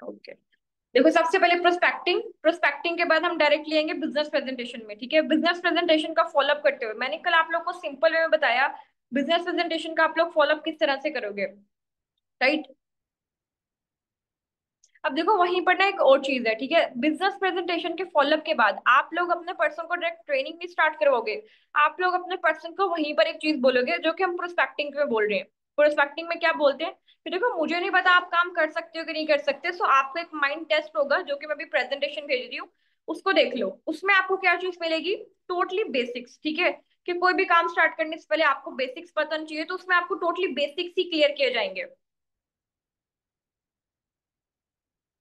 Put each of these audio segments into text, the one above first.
Okay. देखो, सबसे पहले प्रोस्पेक्टिंग, प्रोस्पेक्टिंग के बाद हम डायरेक्ट लेंगे बिजनेस प्रेजेंटेशन में। ठीक है, बिजनेस प्रेजेंटेशन का फॉलोअप करते हुए मैंने कल आप लोग को सिंपल वे में बताया बिजनेस प्रेजेंटेशन का आप लोग फॉलोअप किस तरह से करोगे, राइट। अब देखो, वहीं पर ना एक और चीज है। ठीक है, बिजनेस प्रेजेंटेशन के फॉलोअप के बाद आप लोग अपने पर्सन को डायरेक्ट ट्रेनिंग भी स्टार्ट करवाओगे। आप लोग अपने पर्सन को वहीं पर एक चीज बोलोगे जो कि हम प्रोस्पेक्टिंग में बोल रहे हैं। प्रोस्पेक्टिंग में क्या बोलते हैं कि देखो, मुझे नहीं पता आप काम कर सकते हो कि नहीं कर सकते, सो आपको एक माइंड टेस्ट होगा जो कि मैं अभी प्रेजेंटेशन भेज रही हूँ, उसको देख लो। उसमें आपको क्या चीज मिलेगी, टोटली बेसिक्स। ठीक है, कि कोई भी काम स्टार्ट करने से पहले आपको बेसिक्स पता चाहिए, तो उसमें आपको टोटली बेसिक्स ही क्लियर किए जाएंगे।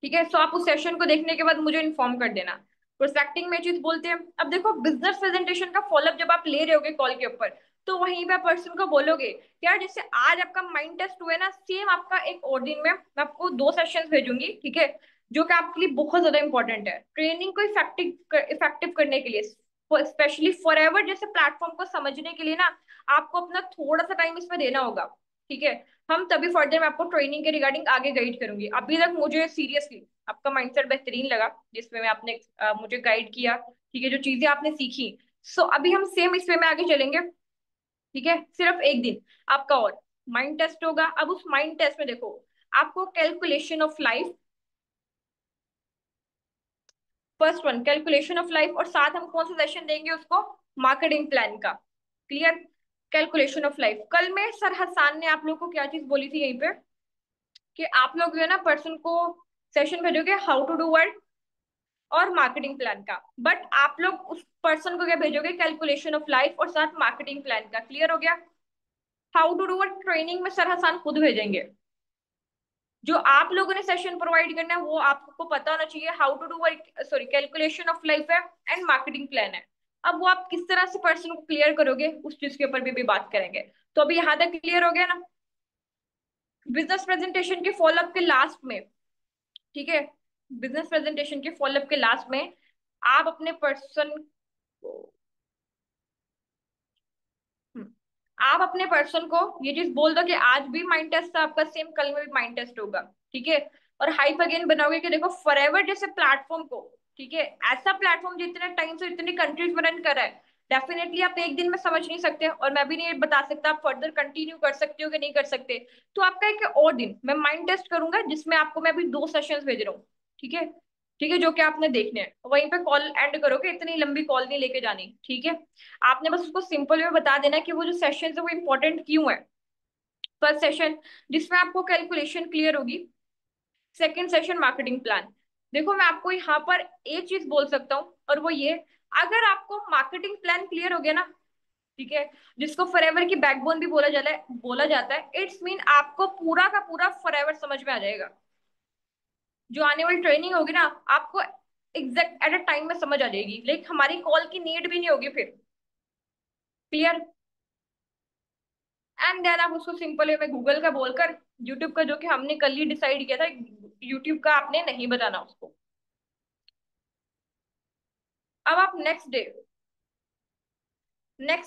ठीक है, सो आप उस सेशन को देखने के बाद मुझे इन्फॉर्म कर देना। प्रोस्पेक्टिंग में चीज बोलते हैं। अब देखो, बिजनेस प्रेजेंटेशन का फॉलोअप जब आप ले रहे होगे कॉल के ऊपर, तो वहीं पे पर्सन को बोलोगे कि यार, जैसे आज आपका माइंड टेस्ट हुआ है ना, सेम आपका एक और दिन में मैं आपको दो सेशंस भेजूंगी। ठीक है, जो कि आपके लिए बहुत ज्यादा इंपॉर्टेंट है ट्रेनिंग को इफेक्टिव करने के लिए, स्पेशली फॉर एवर जैसे प्लेटफॉर्म को समझने के लिए ना, आपको अपना थोड़ा सा टाइम इसमें देना होगा। ठीक है, हम तभी फर्दर मैं आपको ट्रेनिंग के रिगार्डिंग आगे गाइड करूंगी। अभी तक मुझे सीरियसली आपका माइंडसेट बेहतरीन लगा, जिसमें मैं आपने मुझे गाइड किया। ठीक है, जो चीजें आपने सीखी, सो अभी हम सेम इस वे में आगे चलेंगे। ठीक है, सिर्फ एक दिन आपका और माइंड टेस्ट होगा। अब उस माइंड टेस्ट में देखो, आपको calculation of life, first one calculation of life, और साथ हम कौन सा सेशन देंगे उसको, मार्केटिंग प्लान का। Clear, calculation of life. कल में सर हसान ने आप लोग को क्या चीज बोली थी यहीं पे, कि आप लोग जो है ना पर्सन को सेशन भेजोगे हाउ टू डू वर्क और मार्केटिंग प्लान का, बट आप लोग उस पर्सन को क्या भेजोगे, कैलकुलेशन ऑफ लाइफ और साथ मार्केटिंग प्लान का। क्लियर हो गया। How to do work training में सर हसान खुद भेजेंगे। जो आप लोगों ने सेशन प्रोवाइड करना है वो आपको पता होना चाहिए। How to do work, sorry, calculation of life है एंड मार्केटिंग प्लान है। अब वो आप किस तरह से पर्सन को क्लियर करोगे, उस चीज के ऊपर भी बात करेंगे। तो अभी यहाँ तक क्लियर हो गया ना। बिजनेस प्रेजेंटेशन के फॉलोअप के लास्ट में, ठीक है, बिजनेस प्रेजेंटेशन के फॉलोअप के लास्ट में आप अपने पर्सन को, हम्म, आप अपने पर्सन को ये चीज बोल दो कि आज भी माइंड टेस्ट था आपका, सेम कल में भी माइंड टेस्ट होगा। ठीक है, और हाइप अगेन बनाओगे कि देखो, फॉरएवर जैसे प्लेटफॉर्म को, ठीक है, ऐसा प्लेटफॉर्म जितने टाइम से इतनी कंट्रीज में रन कर रहा है, डेफिनेटली आप एक दिन में समझ नहीं सकते, और मैं भी नहीं बता सकता आप फर्दर कंटिन्यू कर सकते हो कि नहीं कर सकते। तो आपका एक और दिन मैं माइंड टेस्ट करूंगा, जिसमें आपको मैं अभी दो सेशंस भेज रहा हूँ। ठीक है, ठीक है, जो कि आपने देखने हैं। वहीं पे कॉल एंड करोगे, इतनी लंबी कॉल नहीं लेके जानी। ठीक है, आपने बस उसको सिंपल में बता देना कि वो जो सेशन है वो इंपॉर्टेंट क्यों है। फर्स्ट सेशन जिसमें आपको कैलकुलेशन क्लियर होगी, सेकंड सेशन मार्केटिंग प्लान। देखो, मैं आपको यहाँ पर एक चीज बोल सकता हूँ, और वो ये, अगर आपको मार्केटिंग प्लान क्लियर हो गया ना, ठीक है, जिसको फॉरएवर की बैकबोन भी बोला जाता है, इट्स मीन आपको पूरा का पूरा फॉरएवर समझ में आ जाएगा। जो आने वाली ट्रेनिंग होगी ना, आपको एग्जैक्ट एट अ टाइम में समझ आ जाएगी, लाइक हमारी कॉल की नीड भी नहीं होगी फिर। क्लियर। एंड देन आप उसको सिंपल वे में गूगल का बोलकर, यूट्यूब का जो कि हमने कल ही डिसाइड किया था, यूट्यूब का आपने नहीं बताना उसको। अब आप नेक्स्ट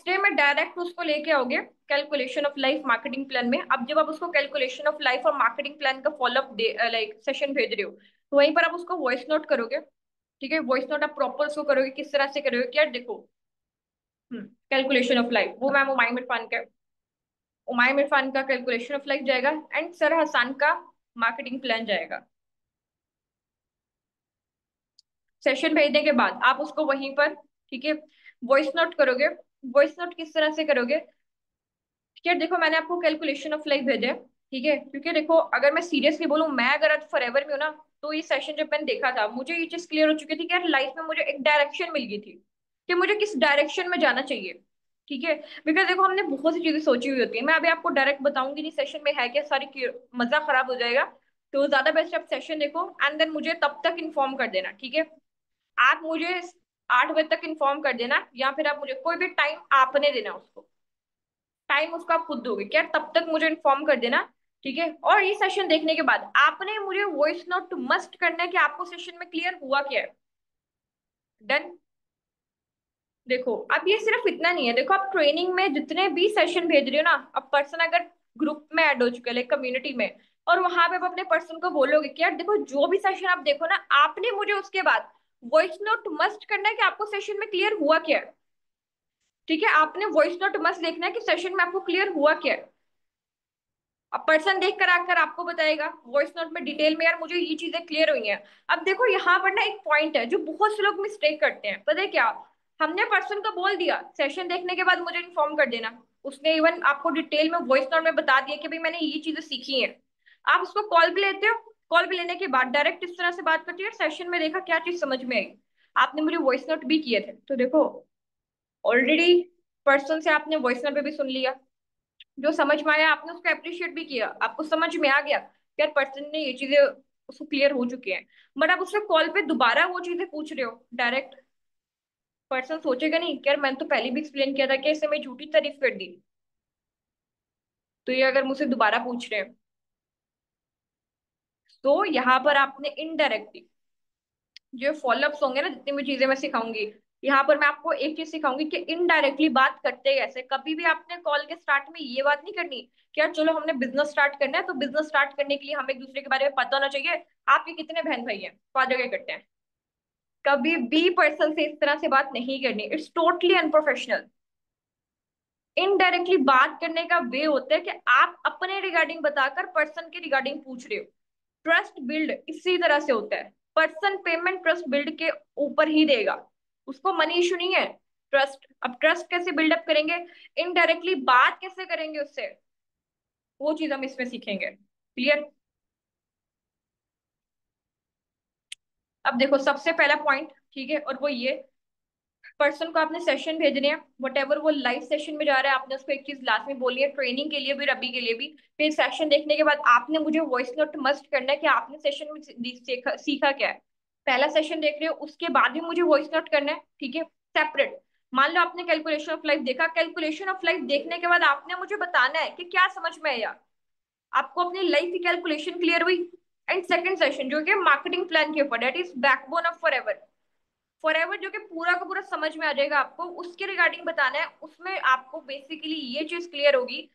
डे में डायरेक्ट उसको लेके आओगे calculation of life marketing plan में। अब जब आप उसको कैलकुलेशन ऑफ लाइफ और मार्केटिंग प्लान का फॉलोअप लाइक सेशन भेज रहे हो, तो वहीं पर आप उसको वॉइस नोट करोगे। ठीक है, वॉइस नोट आप प्रॉपर उसको करोगे, किस तरह से करोगे, क्या देखो, कैलकुलेशन ऑफ लाइफ वो मैम उमाइम इरफान का, उमाइम इरफान का कैलकुलेशन ऑफ लाइफ जाएगा, एंड सर हसान का मार्केटिंग प्लान जाएगा। सेशन भेजने के बाद आप उसको वहीं पर, ठीक है, वॉइस नोट करोगे। वॉइस नोट किस तरह से करोगे, ठीक है, देखो, मैंने आपको कैलकुलेशन ऑफ लाइफ भेजा है। ठीक है, क्योंकि देखो, अगर मैं सीरियसली बोलूं, मैं अगर आज फॉरएवर में हूं ना, तो ये सेशन जब मैंने देखा था, मुझे ये चीज क्लियर हो चुकी थी कि यार, लाइफ में मुझे एक डायरेक्शन मिल गई थी कि मुझे किस डायरेक्शन में जाना चाहिए। ठीक है, बिकॉज देखो, हमने बहुत सी चीजें सोची हुई होती है। मैं अभी आपको डायरेक्ट बताऊंगी नहीं सेशन में है क्या, सारी मजा खराब हो जाएगा। तो ज्यादा बेस्ट आप सेशन देखो, एंड देन मुझे तब तक इन्फॉर्म कर देना। ठीक है, आप मुझे 8 बजे तक इन्फॉर्म कर देना, या फिर आप मुझे कोई भी टाइम आपने देना उसको, टाइम उसका आप खुद दोगे क्या, तब तक मुझे इन्फॉर्म कर देना। ठीक है, और ये सेशन देखने के बाद आपने मुझे वॉइस नोट मस्ट करना है कि आपको सेशन में क्लियर हुआ क्या है। डन। देखो, अब ये सिर्फ इतना नहीं है। देखो, आप ट्रेनिंग में जितने भी सेशन भेज रहे हो ना, अब पर्सन अगर ग्रुप में ऐड हो चुके हैं, लाइक कम्युनिटी में। और वहां पे आप अपने पर्सन को बोलोगे कि यार देखो, जो भी सेशन आप देखो ना, आपने मुझे उसके बाद वॉइस नोट मस्ट करना है कि आपको सेशन में क्लियर हुआ क्या है। ठीक है, आपने वॉइस नोट मस्ट देखना है कि सेशन में आपको क्लियर हुआ क्या है। अब पर्सन देख कर आकर आपको बताएगा वॉइस नोट में डिटेल में, यार मुझे ये चीजें क्लियर हुई हैं। अब देखो यहाँ पर ना एक पॉइंट है जो बहुत से लोग मिस्टेक करते हैं, पता है क्या? हमने पर्सन को बोल दिया सेशन देखने के बाद मुझे इन्फॉर्म कर देना। उसने इवन आपको डिटेल में वॉइस नोट में बता दिया कि भाई मैंने ये चीजें सीखी हैं। आप उसको कॉल पे लेते हो, कॉल पे लेने के बाद डायरेक्ट इस तरह से बात करती है, सेशन में देखा क्या चीज समझ में आई, आपने मुझे वॉइस नोट भी किए थे। तो देखो, ऑलरेडी पर्सन से आपने वॉइस नोट पे भी सुन लिया, जो समझ में आया आपने उसको अप्रिशिएट भी किया, आपको समझ में आ गया कि यार पर्सन ने ये चीजें उसको क्लियर हो चुकी हैं। बट आप उससे कॉल पे दोबारा वो चीजें पूछ रहे हो डायरेक्ट, पर्सन सोचेगा नहीं कि यार मैंने तो पहले भी एक्सप्लेन किया था कि इसे मैं झूठी तारीफ कर दी, तो ये अगर मुझसे दोबारा पूछ रहे हैं। तो यहाँ पर आपने इनडायरेक्टली जो फॉलोअप्स होंगे ना, जितनी भी चीजें मैं सिखाऊंगी, यहाँ पर मैं आपको एक चीज सिखाऊंगी कि इनडायरेक्टली बात करते कैसे। कभी भी आपने कॉल के स्टार्ट में ये बात नहीं करनी कि यार चलो हमने बिजनेस स्टार्ट करना है, तो बिजनेस स्टार्ट करने के लिए हमें एक दूसरे के बारे में पता होना चाहिए, आपके कितने बहन भाई हैं, फादर क्या करते हैं। कभी भी पर्सन से इस तरह से बात नहीं करनी, इट्स टोटली अनप्रोफेशनल। इनडायरेक्टली बात करने का वे होता है कि आप अपने रिगार्डिंग बताकर पर्सन के रिगार्डिंग पूछ रहे हो। ट्रस्ट बिल्ड इसी तरह से होता है। पर्सन पेमेंट ट्रस्ट बिल्ड के ऊपर ही देगा, उसको मनी इशू नहीं है। ट्रस्ट, अब ट्रस्ट कैसे बिल्डअप करेंगे, इनडायरेक्टली बात कैसे करेंगे उससे, वो चीज हम इसमें सीखेंगे। क्लियर? अब देखो सबसे पहला पॉइंट, ठीक है, और वो ये, पर्सन को आपने सेशन भेजने हैं, वट एवर वो लाइव सेशन में जा रहा है, आपने उसको एक चीज लास्ट में बोली है, ट्रेनिंग के लिए भी रबी के लिए भी। फिर सेशन देखने के बाद आपने मुझे वॉइस नोट मस्ट करना है कि आपने सेशन में सीखा क्या है। पहला सेशन देख रहे हो, उसके बाद भी मुझे वॉइस नोट करना है, ठीक है, सेपरेट। मान लो आपने कैलकुलेशन ऑफ लाइफ देखा, कैलकुलेशन ऑफ लाइफ देखने के बाद आपने मुझे बताना है कि क्या समझ में आया, आपको अपनी लाइफ की कैलकुलेशन क्लियर हुई। एंड सेकंड सेशन जो कि मार्केटिंग प्लान के ऊपर, that is backbone of forever जो कि पूरा का पूरा समझ में आ जाएगा आपको, उसके रिगार्डिंग बताना है। उसमें आपको बेसिकली ये चीज क्लियर होगी,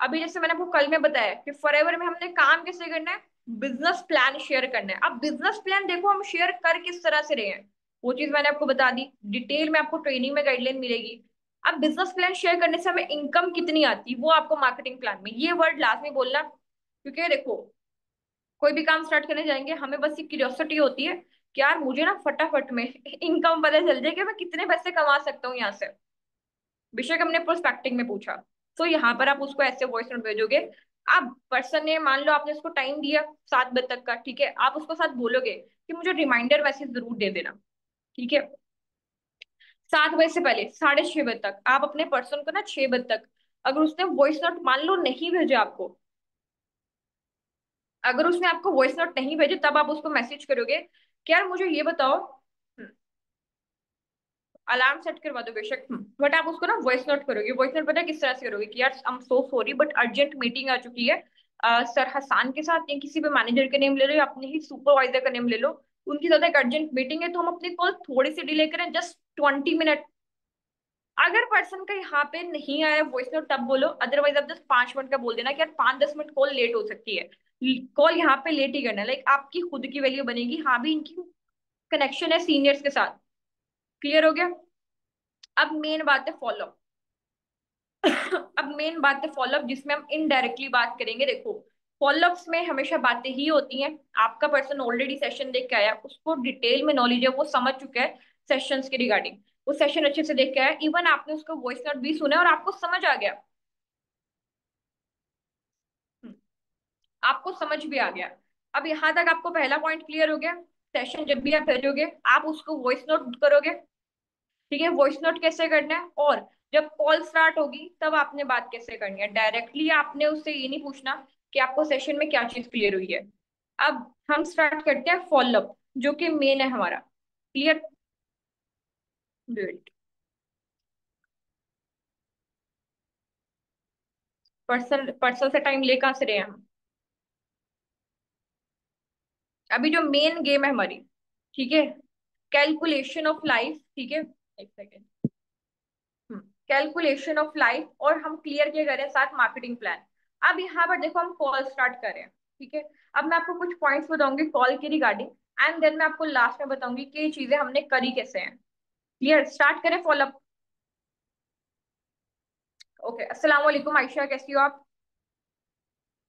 अभी जैसे मैंने आपको कल में बताया कि फॉरएवर में हमने काम कैसे करना है, बिजनेस प्लान शेयर करना है। अब बिजनेस प्लान देखो हम शेयर कर किस तरह से रहे हैं, वो चीज मैंने आपको बता दी, डिटेल में आपको ट्रेनिंग में गाइडलाइन मिलेगी। अब बिजनेस प्लान शेयर करने से हमें इनकम कितनी आती है वो आपको मार्केटिंग प्लान में, ये वर्ड लास्ट में बोलना, क्योंकि देखो कोई भी काम स्टार्ट करने जाएंगे हमें बस एक क्यूरियोसिटी होती है कि यार मुझे ना फटाफट में इनकम पता चल जाए कि मैं कितने पैसे कमा सकता हूँ यहाँ से, बेशक हमने प्रोस्पेक्टिंग में पूछा। तो यहाँ पर आप उसको ऐसे वॉइस नोट भेजोगे। अब पर्सन ने, मान लो आपने उसको टाइम दिया 7 बजे तक का, ठीक है, आप उसको साथ बोलोगे कि मुझे रिमाइंडर मैसेज जरूर दे देना, ठीक है, 7 बजे से पहले 6:30 बजे तक। आप अपने पर्सन को ना 6 बजे तक, अगर उसने वॉइस नोट मान लो नहीं भेजा आपको, अगर उसने आपको वॉइस नोट नहीं भेजे, तब आप उसको मैसेज करोगे कि यार मुझे ये बताओ, अलार्म सेट करवा दो बेशक, बट आप उसको ना वॉइस नोट करोगे। वॉइस नोट पता है किस तरह से करोगे कि यार I am so sorry but urgent meeting आ चुकी है, सर हसान के साथ, या किसी भी मैनेजर का नेम ले लो या अपने ही सुपरवाइजर का नेम ले लो, उनकी ज्यादा एक अर्जेंट मीटिंग है, तो हम अपनी कॉल थोड़ी सी डिले करें, जस्ट 20 मिनट। अगर पर्सन का यहाँ पे नहीं आया वॉइस नोट तब बोलो, अदरवाइज आप जस्ट 5 मिनट का बोल देना कि यार 5-10 मिनट कॉल लेट हो सकती है। कॉल यहाँ पे लेट ही करना है, लाइक आपकी खुद की वैल्यू बनेगी, हाँ भी इनकी कनेक्शन है सीनियर्स के साथ। क्लियर हो गया? अब मेन बात है फॉलो। अब मेन बात है फॉलोअप, जिसमें हम इनडायरेक्टली बात करेंगे। देखो फॉलोअप्स में हमेशा बातें ही होती हैं, आपका पर्सन ऑलरेडी सेशन देख के आया, उसको डिटेल में नॉलेज है, वो समझ चुका है सेशंस के रिगार्डिंग, वो सेशन अच्छे से देख के आया, इवन आपने उसका वॉइस नोट भी सुना और आपको समझ आ गया। हम्म, आपको समझ भी आ गया। अब यहाँ तक आपको पहला पॉइंट क्लियर हो गया। सेशन जब भी आप भेजोगे आप उसको वॉइस नोट करोगे, ठीक है, वॉइस नोट कैसे करना है, और जब कॉल स्टार्ट होगी तब आपने बात कैसे करनी है। डायरेक्टली आपने उससे ये नहीं पूछना कि आपको सेशन में क्या चीज क्लियर हुई है। अब हम स्टार्ट करते हैं फॉलोअप, जो कि मेन है हमारा। क्लियर? गुड। पर्सन पर्सन से टाइम ले कहाँ से रहे हैं हम, अभी जो मेन गेम है हमारी, ठीक है, कैलकुलेशन ऑफ लाइफ, ठीक है, एक सेकेंड, कैलकुलेशन ऑफ लाइफ, और हम क्लियर क्या करें साथ मार्केटिंग प्लान। अब यहाँ पर देखो हम कॉल स्टार्ट कर रहे हैं, ठीक है। अब मैं आपको कुछ पॉइंट्स बताऊंगी कॉल के रिगार्डिंग, एंड देन मैं आपको लास्ट में बताऊंगी कि ये चीजें हमने करी कैसे हैं। क्लियर, स्टार्ट करें फॉलो अप। ओके, अस्सलाम वालेकुम आयशा, कैसी हो आप?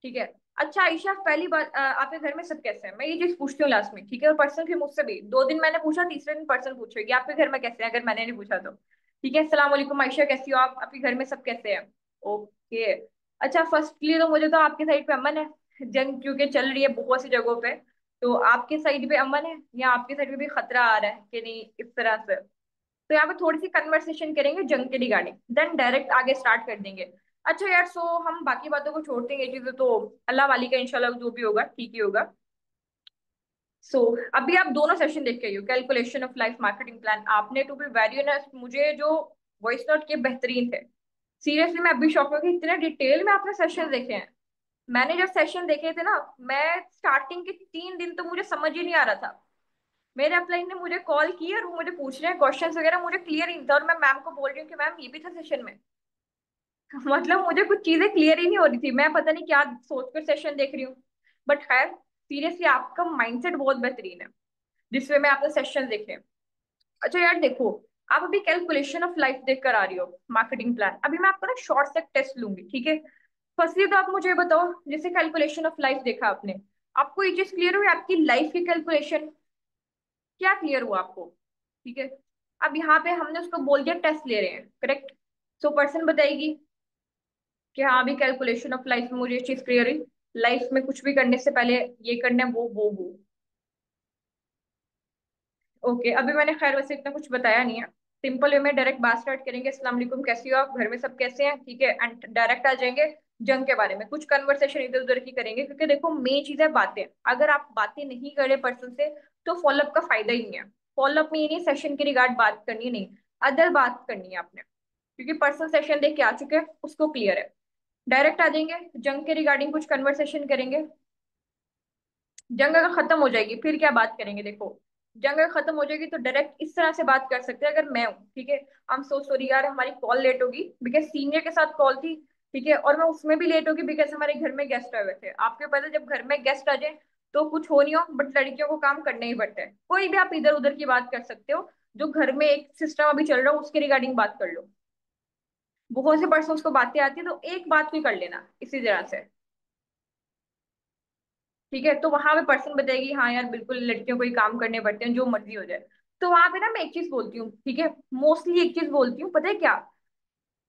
ठीक है। अच्छा आयशा, पहली बात, आपके घर में सब कैसे हैं? मैं ये चीज पूछती हूँ लास्ट में, ठीक है। और पर्सन फिर मुझसे भी 2 दिन मैंने पूछा, तीसरे दिन पर्सन पूछेगी आपके घर में कैसे हैं, अगर मैंने नहीं पूछा तो। ठीक है, अस्सलाम वालेकुम आयशा, कैसी हो आप? आपके घर में सब कैसे हैं? ओके। अच्छा, फर्स्टली तो मुझे तो आपके साइड पे अमन है। जंग क्योंकि चल रही है बहुत सी जगहों पे, तो आपके साइड पे अमन है या आपके साइड पे भी खतरा आ रहा है कि नहीं, इस तरह से। तो यहाँ पे थोड़ी सी कन्वर्सेशन करेंगे जंग के रिगार्डिंग, देन डायरेक्ट आगे स्टार्ट कर देंगे। अच्छा यार, सो हम बाकी बातों को छोड़ते हैं, ये चीजें तो अल्लाह वाली का, इंशाल्लाह जो भी होगा ठीक ही होगा। सो अभी आप दोनों सेशन देख के आइयो, calculation of life marketing plan. आपने टू बी वेरी ऑनेस्ट मुझे जो वॉइस नोट के बेहतरीन थे। सीरियसली मैं अभी शॉक हूँ कि इतने डिटेल में आपने सेशन देखे हैं। मैंने जब सेशन देखे थे ना, मैं स्टार्टिंग के 3 दिन तो मुझे समझ ही नहीं आ रहा था। मेरे अपलाइन ने मुझे कॉल की और वो मुझे पूछ रहे हैं क्वेश्चंस वगैरह, मुझे क्लियर ही नहीं था, और मैं मैम को बोल रही हूँ कि मैम ये भी था सेशन में। मतलब मुझे कुछ चीजें क्लियर ही नहीं हो रही थी, मैं पता नहीं क्या सोचकर सेशन देख रही हूँ। बट खैर, सीरियसली आपका माइंडसेट बहुत बेहतरीन है जिस वे में आपने सेशन देखे। अच्छा यार देखो, आप अभी कैलकुलेशन ऑफ लाइफ देख कर आ रही हो मार्केटिंग प्लान। अभी मैं आपको ना शॉर्ट से टेस्ट लूंगी, ठीक है। फर्स्टली तो आप मुझे बताओ, जैसे कैलकुलेशन ऑफ लाइफ देखा आपने, आपको ये चीज क्लियर हुई आपकी लाइफ की कैलकुलेशन? क्या क्लियर हुआ आपको? ठीक है। अब यहाँ पे हमने उसको बोल दिया टेस्ट ले रहे हैं, करेक्ट। सो पर्सन बताएगी कि हाँ अभी कैलकुलेशन ऑफ लाइफ में मुझे ये चीज क्लियर हुई, लाइफ में कुछ भी करने से पहले ये करना है, वो। ओके, अभी मैंने खैर वैसे इतना कुछ बताया नहीं है। सिंपल वे में डायरेक्ट बात स्टार्ट करेंगे, अस्सलाम वालेकुम, कैसी हो आप, घर में सब कैसे हैं, ठीक है। एंड डायरेक्ट आ जाएंगे जंग के बारे में, कुछ कन्वर्सेशन इधर उधर की करेंगे, क्योंकि देखो मेन चीज है बातें। अगर आप बातें नहीं करे पर्सन से तो फॉलोअप का फायदा ही नहीं है। फॉलोअप में ये नहीं सेशन के रिगार्ड बात करनी है, नहीं, अदर बात करनी है आपने, क्योंकि पर्सन सेशन देख के आ चुके हैं, उसको क्लियर है। डायरेक्ट आ जाएंगे जंग के रिगार्डिंग, कुछ कन्वर्सेशन करेंगे। जंग अगर खत्म हो जाएगी फिर क्या बात करेंगे? देखो, जंग अगर खत्म हो जाएगी तो डायरेक्ट इस तरह से बात कर सकते हैं, अगर मैं हूँ, ठीक है। आई एम सो सॉरी यार, हमारी कॉल लेट होगी बिकॉज सीनियर के साथ कॉल थी, ठीक है। और मैं उसमें भी लेट होगी बिकॉज हमारे घर में गेस्ट आए हुए थे। आपको पता है जब घर में गेस्ट आ जाए तो कुछ हो नहीं हो, बट लड़कियों को काम करना ही पड़ता है। कोई भी आप इधर उधर की बात कर सकते हो, जो घर में एक सिस्टम अभी चल रहा हो उसके रिगार्डिंग बात कर लो। बहुत से पर्सन को बातें आती है, तो एक बात भी कर लेना इसी तरह से, ठीक है। तो वहां पे पर्सन बताएगी हाँ यार बिल्कुल, लड़कियों को ही काम करने पड़ते हैं, जो मर्जी हो जाए। तो वहां पे ना मैं एक चीज बोलती हूँ, ठीक है, मोस्टली एक चीज बोलती हूँ, पता है क्या?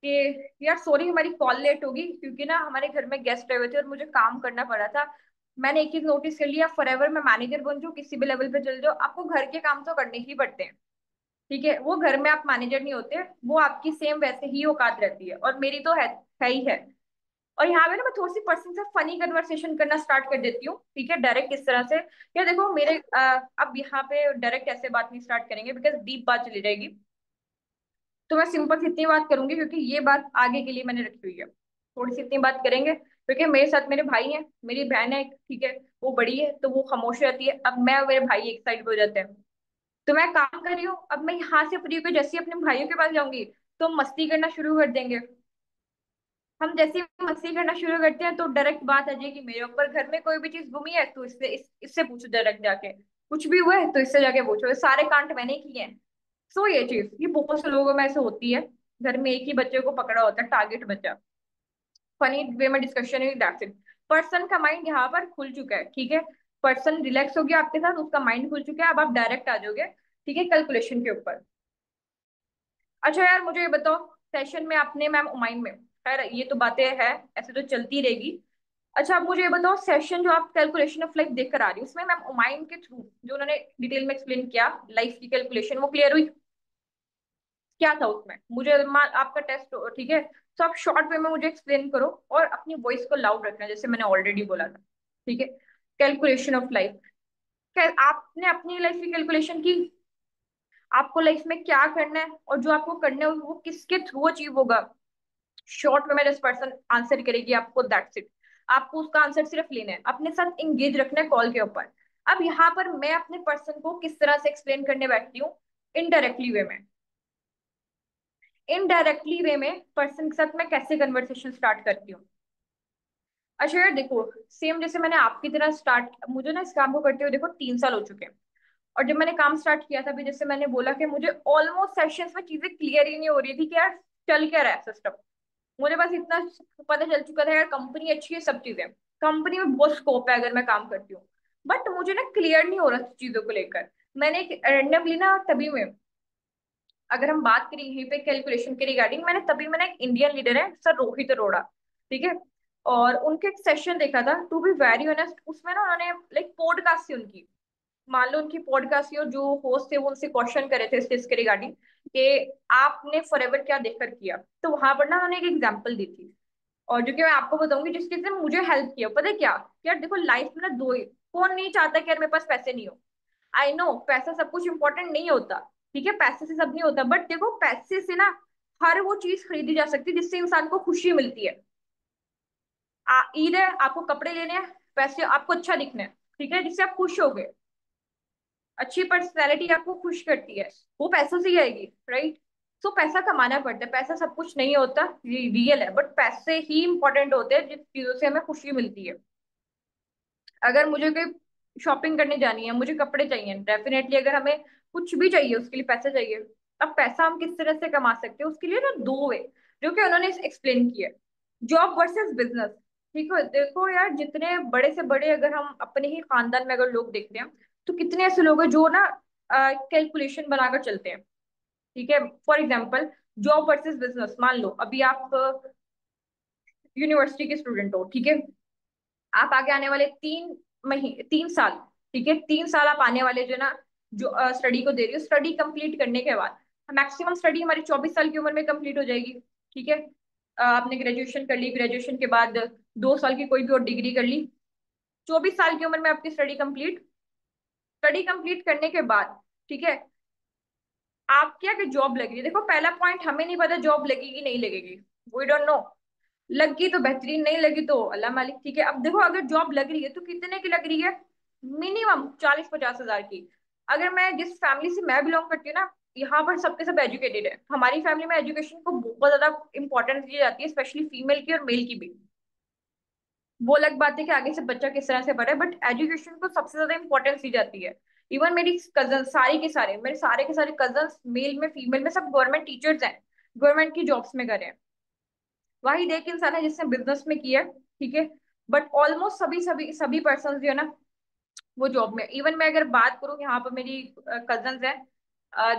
कि यार सॉरी हमारी कॉल लेट होगी क्योंकि ना हमारे घर में गेस्ट आए हुए थे और मुझे काम करना पड़ा था। मैंने एक चीज नोटिस कर लिया, फॉरएवर मैं मैनेजर बन जाऊँ, किसी भी लेवल पे चल जाओ, आपको घर के काम तो करने ही पड़ते हैं, ठीक है। वो घर में आप मैनेजर नहीं होते, वो आपकी सेम वैसे ही औकात रहती है, और मेरी तो है ही है। और यहाँ पे ना मैं थोड़ी सी पर्सन से फनी कन्वर्सेशन करना स्टार्ट कर देती हूँ, ठीक है, डायरेक्ट इस तरह से। या देखो मेरे अब यहाँ पे डायरेक्ट ऐसे बात नहीं स्टार्ट करेंगे बिकॉज डीप बात चली जाएगी। तो मैं सिंपल सी इतनी बात करूंगी क्योंकि ये बात आगे के लिए मैंने रखी हुई है। थोड़ी सी इतनी बात करेंगे क्योंकि मेरे साथ मेरे भाई हैं, मेरी बहन है, ठीक है। वो बड़ी है तो वो खामोश रहती है, अब मैं और मेरे भाई एक साइड पे हो जाते हैं। तो मैं काम कर रही हूँ, अब मैं यहाँ से फ्री होकर जैसे ही अपने भाइयों के पास जाऊंगी तो मस्ती करना शुरू कर देंगे। हम जैसे ही मस्ती करना शुरू करते हैं तो डायरेक्ट बात आ जाएगी मेरे ऊपर, घर में कोई भी चीज गुमी है तो इससे पूछो डायरेक्ट जाके, कुछ भी हुआ है तो इससे जाके पूछो, ये सारे कांड मैंने किए हैं। सो ये चीज ये बहुत से लोगों में ऐसे होती है, घर में एक ही बच्चे को पकड़ा होता है, टारगेट बच्चा। फनी वे में डिस्कशन है, दैट्स इट। पर्सन का माइंड यहाँ पर खुल चुका है, ठीक है। पर्सन रिलैक्स हो गया आपके साथ, उसका माइंड खुल चुका है, अब आप डायरेक्ट आ जाओगे, ठीक है, कैलकुलेशन के ऊपर। अच्छा यार मुझे ये बताओ, सेशन में आपने मैम उमाइम में, खैर ये तो बातें हैं, ऐसे तो चलती रहेगी। अच्छा आप मुझे ये बताओ, सेशन जो आप कैलकुलेशन ऑफ लाइफ देख कर आ रही हो उसमें मैम उमाइम के थ्रू जो उन्होंने डिटेल में एक्सप्लेन किया लाइफ की कैलकुलेशन, वो क्लियर हुई? क्या था उसमें? मुझे आपका टेस्ट, ठीक है। तो आप शॉर्ट वे में मुझे एक्सप्लेन करो और अपनी वॉइस को लाउड रखना जैसे मैंने ऑलरेडी बोला था, ठीक है। कैलकुलेशन ऑफ लाइफ, आपने अपनी लाइफ की कैलकुलेशन की, आपको लाइफ में क्या करना है और जो आपको करना है वो किसके थ्रू अचीव होगा। शॉर्ट में जिस पर्सन आंसर करेगी आपको, दैट्स इट। आपको उसका आंसर सिर्फ लेना है, अपने साथ इंगेज रखना है कॉल के ऊपर। अब यहाँ पर मैं अपने पर्सन को किस तरह से एक्सप्लेन करने बैठती हूँ, इनडायरेक्टली वे में। इनडायरेक्टली वे में पर्सन के साथ मैं कैसे कन्वर्सेशन स्टार्ट करती हूँ, अच्छा यार देखो, सेम जैसे मैंने आपकी तरह स्टार्ट, मुझे ना इस काम को करते हुए देखो 3 साल हो चुके हैं। और जब मैंने काम स्टार्ट किया था भी, जैसे मैंने बोला कि मुझे ऑलमोस्ट सेशंस में चीजें क्लियर ही नहीं हो रही थी कि यार चल क्या रहा है सिस्टम। मुझे बस इतना पता चल चुका था यार कंपनी अच्छी है, सब चीजें, कंपनी में बहुत स्कोप है अगर मैं काम करती हूँ। बट मुझे ना क्लियर नहीं हो रहा चीजों को लेकर। मैंने एक रैंडमली ना तभी में, अगर हम बात करें यहीं पे कैलकुलेशन के रिगार्डिंग, मैंने एक इंडियन लीडर है सर रोहित अरोड़ा, ठीक है। और उनके एक सेशन देखा था, टू बी वेरी ऑनेस्ट, उसमें ना उन्होंने लाइक पॉडकास्ट थी उनकी, मान लो उनकी पॉडकास्ट थी, और जो होस्ट थे वो उनसे क्वेश्चन करे थे इस चीज के रिगार्डिंग कि आपने फॉरएवर क्या देखकर किया। तो वहां पर ना उन्होंने एक एग्जांपल दी थी, और जो कि मैं आपको बताऊंगी जिस चीज ने मुझे हेल्प किया, पता है क्या? यार देखो लाइफ में ना दो ही, कौन नहीं चाहता कि यार मेरे पास पैसे नहीं हो। आई नो पैसा सब कुछ इंपॉर्टेंट नहीं होता, ठीक है, पैसे से सब नहीं होता, बट देखो पैसे से ना हर वो चीज खरीदी जा सकती है जिससे इंसान को खुशी मिलती है। ईद है, आपको कपड़े लेने हैं, पैसे आपको अच्छा दिखना है, ठीक है, जिससे आप खुश हो गए। अच्छी पर्सनैलिटी आपको खुश करती है, वो पैसों से ही आएगी, राइट। तो पैसा कमाना पड़ता है, पैसा सब कुछ नहीं होता, ये रियल है, बट पैसे ही इंपॉर्टेंट होते हैं जिस चीजों से हमें खुशी मिलती है। अगर मुझे कोई शॉपिंग करने जानी है, मुझे कपड़े चाहिए, डेफिनेटली अगर हमें कुछ भी चाहिए उसके लिए पैसा चाहिए। अब पैसा हम किस तरह से कमा सकते हैं उसके लिए ना दो वे, जो कि उन्होंने एक्सप्लेन किया, जॉब वर्सेस बिजनेस। ठीक है, देखो यार जितने बड़े से बड़े अगर हम अपने ही खानदान में अगर लोग देखते हैं, तो कितने ऐसे लोग हैं जो ना कैलकुलेशन बनाकर चलते हैं, ठीक है। For example, job versus business, मान लो अभी आप यूनिवर्सिटी के स्टूडेंट हो, ठीक है। आप आगे आने वाले 3 महीने, 3 साल, ठीक है, 3 साल आप आने वाले जो ना, जो स्टडी को दे रही हो, स्टडी कंप्लीट करने के बाद मैक्सिमम स्टडी हमारी 24 साल की उम्र में कंप्लीट हो जाएगी, ठीक है। आपने ग्रेजुएशन कर ली, ग्रेजुएशन के बाद 2 साल की कोई भी और डिग्री कर ली, 24 साल की उम्र में आपकी स्टडी कंप्लीट करने के बाद, ठीक है, आपकी आगे जॉब लगेगी। देखो पहला पॉइंट, हमें नहीं पता जॉब लगेगी नहीं लगेगी, वी डोंट नो। लगी तो बेहतरीन, नहीं लगी तो अल्लाह मालिक, ठीक है। अब देखो अगर जॉब लग रही है तो कितने की लग रही है? मिनिमम 40-50 हजार की। अगर मैं जिस फैमिली से मैं बिलोंग करती हूँ ना, यहाँ पर सबके सब एजुकेटेड है, हमारी फैमिली में एजुकेशन को बहुत ज्यादा इंपॉर्टेंस दी जाती है, स्पेशली फीमेल की और मेल की भी। वो अलग बात है कि आगे से बच्चा किस तरह से पढ़े, बट एजुकेशन को सबसे ज्यादा इंपॉर्टेंस दी जाती है। इवन मेरी कजन सारी के सारे, मेरे सारे के सारे कजन, मेल में फीमेल में, सब गवर्नमेंट टीचर्स हैं, गवर्नमेंट की जॉब्स में करे हैं। वही एक इंसान है जिसने बिजनेस में किया है, ठीक है। बट ऑलमोस्ट सभी सभी सभी पर्सन जो है ना, वो जॉब में। इवन मैं अगर बात करूँ, यहाँ पर मेरी कजन्स हैं,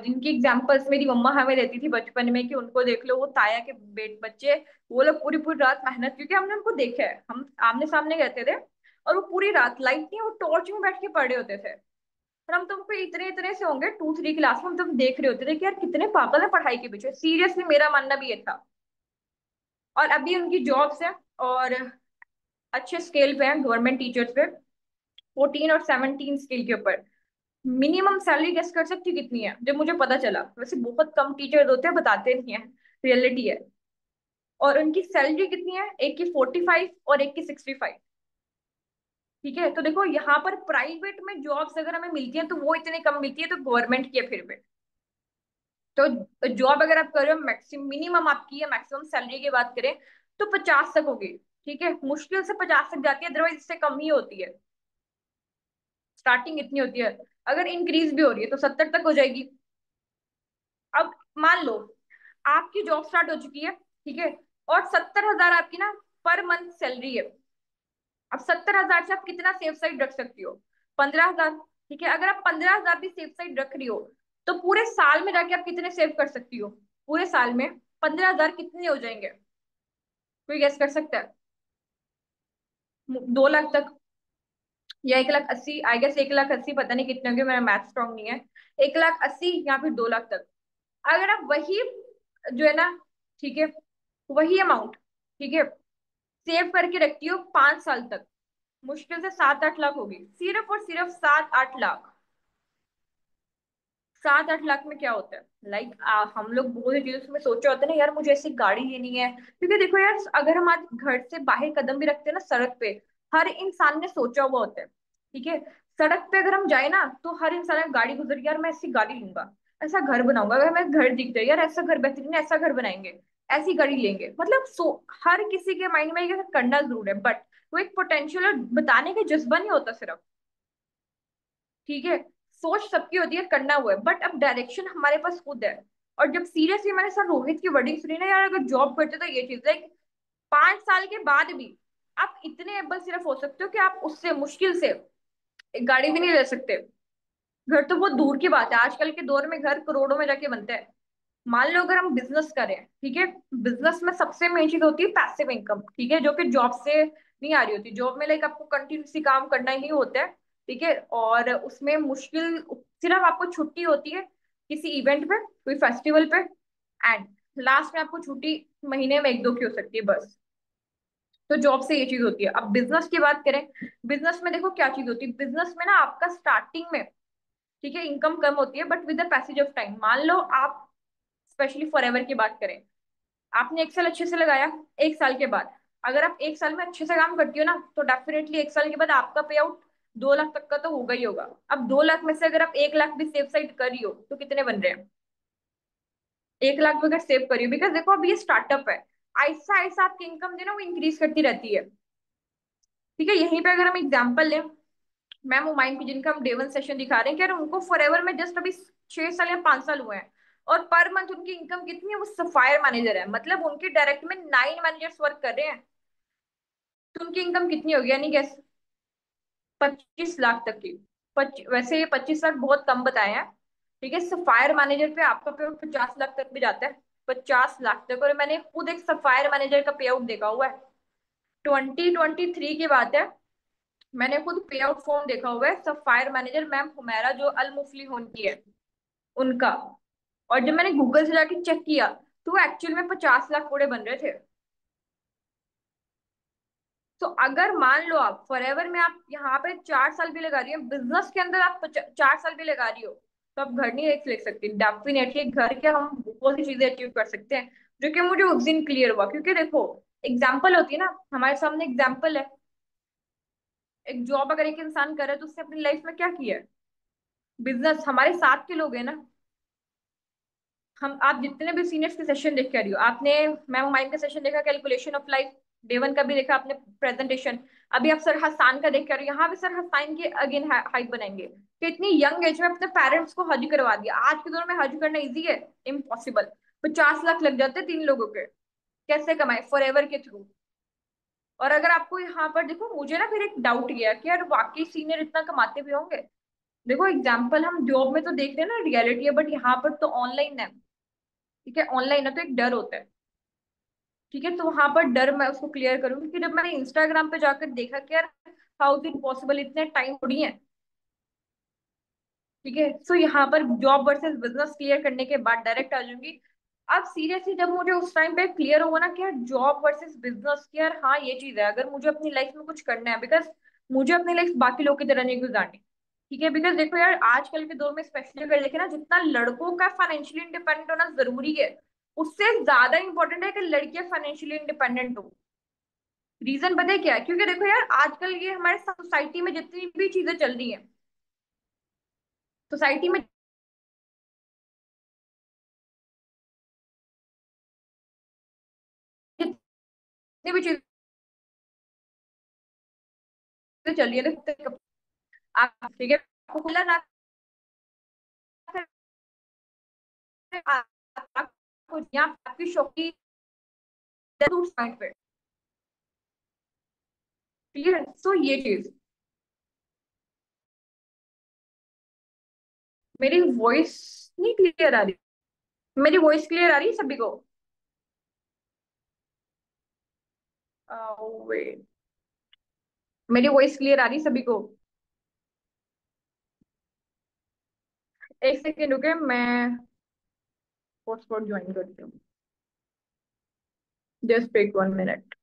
जिनकी एग्जांपल्स मेरी मम्मा हमें देती थी बचपन में कि उनको देख लो, वो ताया के बेट बच्चे, वो लोग पूरी पूरी रात मेहनत, क्योंकि हमने उनको देखा है, हम आमने सामने रहते थे, और वो पूरी रात, लाइट नहीं, वो टॉर्च में बैठ के पढ़ रहे होते थे। और हम तुमको इतने इतने से होंगे 2-3 क्लास में, हम तुम देख रहे होते थे कि यार कितने पागल है पढ़ाई के पीछे, सीरियसली मेरा मानना भी ये था। और अभी उनकी जॉब्स है, और अच्छे स्केल पे हैं, गवर्नमेंट टीचर्स पे, 14 और 17 स्केल के ऊपर। मिनिमम सैलरी गेस कर सकती हो कितनी है? जब मुझे पता चला, वैसे बहुत कम टीचर्स होते हैं बताते नहीं है, रियलिटी है। और उनकी सैलरी कितनी है? एक की 45 और एक की 65, ठीक है। तो देखो यहाँ पर प्राइवेट में जॉब्स अगर हमें मिलती हैं तो वो इतनी कम मिलती है, तो गवर्नमेंट की है फिर भी। तो जॉब अगर आप कर रहे हो, मैक्सिमम मिनिमम आपकी है, मैक्सिमम सैलरी की बात करें तो 50 तक होगी, ठीक है, मुश्किल से 50 तक जाती है, अदरवाइज इससे कम ही होती है। स्टार्टिंग इतनी होती है, अगर इंक्रीज भी हो रही है तो 70 तक हो जाएगी। अब मान लो आपकी जॉब स्टार्ट हो चुकी है, ठीक है, और 70 हजार आपकी ना पर मंथ सैलरी है। अब 70 हजार से आप कितना सेफ साइड रख सकती हो? 15 हजार, ठीक है। अगर आप 15 हजार भी सेफ साइड रख रही हो, तो पूरे साल में जाके आप कितने सेव कर सकती हो? पूरे साल में 15 हजार कितने हो जाएंगे? कोई गेस कर सकता है? 2 लाख तक, या 1,80,000, आई गेस 1,80,000, पता नहीं कितने होंगे, मेरा मैथ स्ट्रॉन्ग नहीं है। 1,80,000 या फिर 2 लाख तक। अगर आप वही जो है ना, ठीक है, वही अमाउंट, ठीक है, सेव करके रखती हो 5 साल तक, मुश्किल से 7-8 लाख होगी, सिर्फ और सिर्फ 7-8 लाख। 7-8 लाख में क्या होता है? लाइक हम लोग बहुत सी चीजों में सोचा होता है ना, यार मुझे ऐसी गाड़ी लेनी है, क्योंकि देखो यार अगर हम आज घर से बाहर कदम भी रखते हैं ना सड़क पे, हर इंसान ने सोचा हुआ होता है, ठीक है। सड़क पे अगर हम जाए ना, तो हर इंसान की गाड़ी गुजर, यार मैं ऐसी गाड़ी लूंगा, ऐसा घर बनाऊंगा, अगर हमें घर दिख जाए यार ऐसा घर बेहतरीन है, ऐसा घर बनाएंगे। ऐसी गाड़ी लेंगे। मतलब हर किसी के माइंड में ये करना जरूर है, बट वो एक पोटेंशियल और बताने का जज्बा नहीं होता सिर्फ। ठीक है, सोच सबकी होती है, करना हुआ है, बट अब डायरेक्शन हमारे पास खुद है। और जब सीरियसली मैंने सर रोहित की वर्डिंग सुनी ना यार, अगर जॉब करते तो ये चीज लाइक 5 साल के बाद भी आप इतने एबल सिर्फ हो सकते हो कि आप उससे मुश्किल से एक गाड़ी भी नहीं ले सकते। घर तो बहुत दूर की बात है, आजकल के दौर में घर करोड़ों में जाके बनते हैं। मान लो अगर हम बिजनेस करें, ठीक है, बिजनेस में सबसे मेन चीज होती है पैसिव इनकम, ठीक है, जो कि जॉब से नहीं आ रही होती। जॉब में लाइक आपको कंटिन्यूसली काम करना ही होता है, ठीक है, और उसमें मुश्किल सिर्फ आपको छुट्टी होती है किसी इवेंट पे, कोई फेस्टिवल पे, एंड लास्ट में आपको छुट्टी महीने में 1-2 की हो सकती है बस। तो जॉब से ये चीज होती है। अब बिजनेस की बात करें, बिजनेस में देखो क्या चीज होती है, बिजनेस में ना आपका स्टार्टिंग में, ठीक है, इनकम कम होती है, but with the passage of time, मान लो आप स्पेशली फॉरएवर की बात करें, आपने 1 साल अच्छे से लगाया, 1 साल के बाद अगर आप 1 साल में अच्छे से काम करती हो ना, तो डेफिनेटली 1 साल के बाद आपका पे आउट 2 लाख तक का तो होगा ही होगा। अब 2 लाख में से अगर आप 1 लाख भी सेफ साइड कर रही हो तो कितने बन रहे हैं? 1 लाख भी अगर सेव करियो, बिकॉज देखो अब ये स्टार्टअप है, ऐसा ऐसा आपकी इनकम जो है ना वो इंक्रीज करती रहती है। ठीक है, यहीं पे अगर हम एग्जांपल लें, मैम हुमायूं की, जिनका हम डे 1 सेशन दिखा रहे हैं, कि यार उनको फॉरएवर में जस्ट अभी 6 साल या 5 साल हुए हैं, और पर मंथ उनकी इनकम कितनी है, वो सफायर मैनेजर है, मतलब उनके डायरेक्ट में 9 मैनेजर्स वर्क कर रहे हैं। तो उनकी इनकम कितनी होगी, यानी कि 25 लाख तक की। वैसे ये 25 लाख बहुत कम बताए हैं, ठीक है, सफायर मैनेजर पे आपका पे 50 लाख तक भी जाता है, 50 लाख तक। और मैंने खुद एक सफायर मैनेजर का पे आउट देखा हुआ है, 2023 की बात है, मैंने खुद पे आउट फॉर्म देखा हुआ है, सब फायर मैनेजर मैम हुमैरा जो अल मुफलिहून की है उनका। और जब मैंने गूगल से जाके चेक किया, तो वो एक्चुअल में 50 लाख पूरे बन रहे थे। तो अगर मान लो आप फॉरएवर में आप यहाँ पे 4 साल भी लगा रही हो, बिजनेस के अंदर आप 4 साल भी लगा रही हो, तो आप घर नहीं देख सकती। डेफिनेटली घर के हम बहुत सी चीजें अचीव कर सकते हैं, जो कि मुझे उस दिन क्लियर हुआ। क्योंकि देखो, एग्जाम्पल होती है ना, हमारे सामने एग्जाम्पल है, एक जॉब अगर एक इंसान करे तो उसने अपनी लाइफ में क्या किया है? बिजनेस हमारे साथ के लोग हैं ना, हम आप जितने भी सीनियर्स के सेशन देख के आ रही हो, आपने मैम माइंड का सेशन देखा, कैलकुलेशन ऑफ लाइफ डे 1 का भी देखा आपने प्रेजेंटेशन, अभी आप सर हसान का देख के आ रहे हो, यहाँ भी सर हसान की अगेन हाइप बनाएंगे कि इतनी यंग एज में अपने पेरेंट्स को हज करवा दिया। आज के दौर में हज करना इजी है? इम्पॉसिबल। 50 लाख लग जाते हैं 3 लोगों के, कैसे कमाए? फॉरएवर के थ्रू। और अगर आपको यहाँ पर देखो, मुझे ना फिर एक डाउट गया कि यार वाकई सीनियर इतना कमाते भी होंगे। देखो एग्जाम्पल हम जॉब में तो देख रहे हैं ना, रियलिटी है, बट यहाँ पर तो ऑनलाइन है, ठीक है, ऑनलाइन है, तो एक डर होता है। ठीक है, तो वहां पर डर मैं उसको क्लियर करूंगी कि जब मैंने इंस्टाग्राम पे जाकर देखा कि यार हाउ इज इट पॉसिबल, इतने टाइम थोड़ी है। ठीक है, सो यहाँ पर जॉब वर्सेस बिजनेस क्लियर करने के बाद डायरेक्ट आ जाऊंगी। अब सीरियसली जब मुझे उस टाइम पे क्लियर होगा ना कि यार जॉब वर्सेस बिजनेस की, यार हाँ ये चीज है, अगर मुझे अपनी लाइफ में कुछ करना है, बिकॉज मुझे अपनी लाइफ बाकी लोगों की तरह नहीं गुजारनी। ठीक है, बिकॉज देखो यार आजकल के दौर में स्पेशली अगर देखें ना, जितना लड़कों का फाइनेंशियली इंडिपेंडेंट होना जरूरी है, उससे ज्यादा इंपॉर्टेंट है कि लड़कियां फाइनेंशियली इंडिपेंडेंट हो। रीजन पता है क्या है? क्योंकि देखो यार आजकल ये हमारे सोसाइटी में जितनी भी चीजें चल रही हैं, सोसाइटी में जितनी भी चीजें चल रही है ना, आप ठीक है, आपको खुला ना करें, आपको यहाँ आपकी शौकी पॉइंट पे, ठीक है, सो ये चीज। मेरी वॉइस नहीं क्लियर आ रही? मेरी वॉइस क्लियर आ रही है सभी को? वेट, मेरी वॉइस क्लियर आ रही है सभी को? एक सेकेंड रुके, मैं हॉटस्पॉट ज्वाइन करती हूँ, जस्ट टेक 1 मिनट।